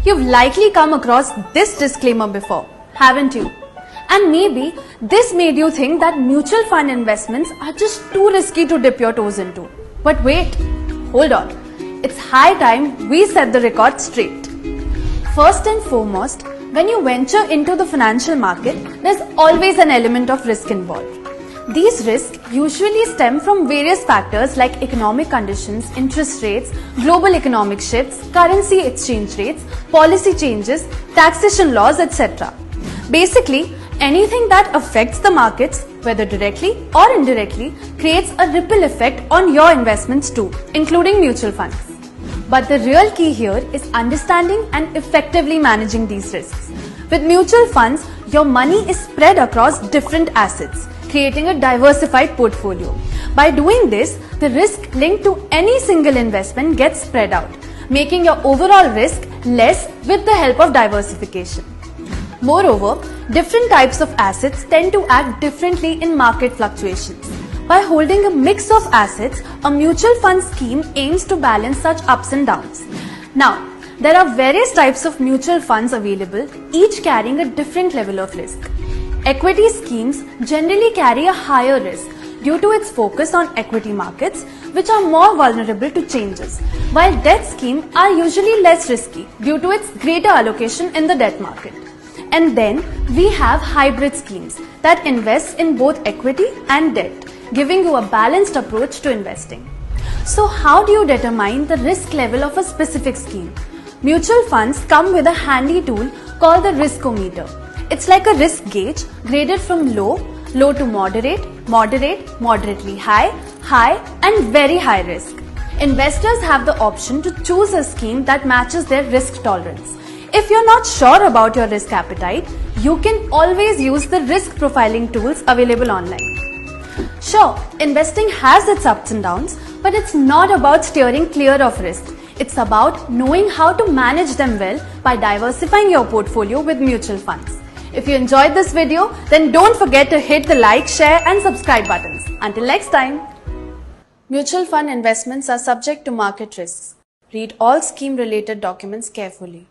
You've likely come across this disclaimer before, haven't you? And maybe this made you think that mutual fund investments are just too risky to dip your toes into. But wait, hold on. It's high time we set the record straight. First and foremost, when you venture into the financial market, there's always an element of risk involved. These risks usually stem from various factors like economic conditions, interest rates, global economic shifts, currency exchange rates, policy changes, taxation laws, etc. Basically, anything that affects the markets, whether directly or indirectly, creates a ripple effect on your investments too, including mutual funds. But the real key here is understanding and effectively managing these risks. With mutual funds, your money is spread across different assets, creating a diversified portfolio. By doing this, the risk linked to any single investment gets spread out, making your overall risk less with the help of diversification. Moreover, different types of assets tend to act differently in market fluctuations. By holding a mix of assets, a mutual fund scheme aims to balance such ups and downs. Now, there are various types of mutual funds available, each carrying a different level of risk. Equity schemes generally carry a higher risk due to its focus on equity markets, which are more vulnerable to changes, while debt schemes are usually less risky due to its greater allocation in the debt market. And then we have hybrid schemes that invest in both equity and debt, giving you a balanced approach to investing. So how do you determine the risk level of a specific scheme? Mutual funds come with a handy tool called the riskometer. It's like a risk gauge graded from low to moderate, moderately high, high and very high risk. Investors have the option to choose a scheme that matches their risk tolerance. If you're not sure about your risk appetite, you can always use the risk profiling tools available online. Sure, investing has its ups and downs, but it's not about steering clear of risk. It's about knowing how to manage them well by diversifying your portfolio with mutual funds. If you enjoyed this video, then don't forget to hit the like, share and subscribe buttons. Until next time. Mutual fund investments are subject to market risks. Read all scheme related documents carefully.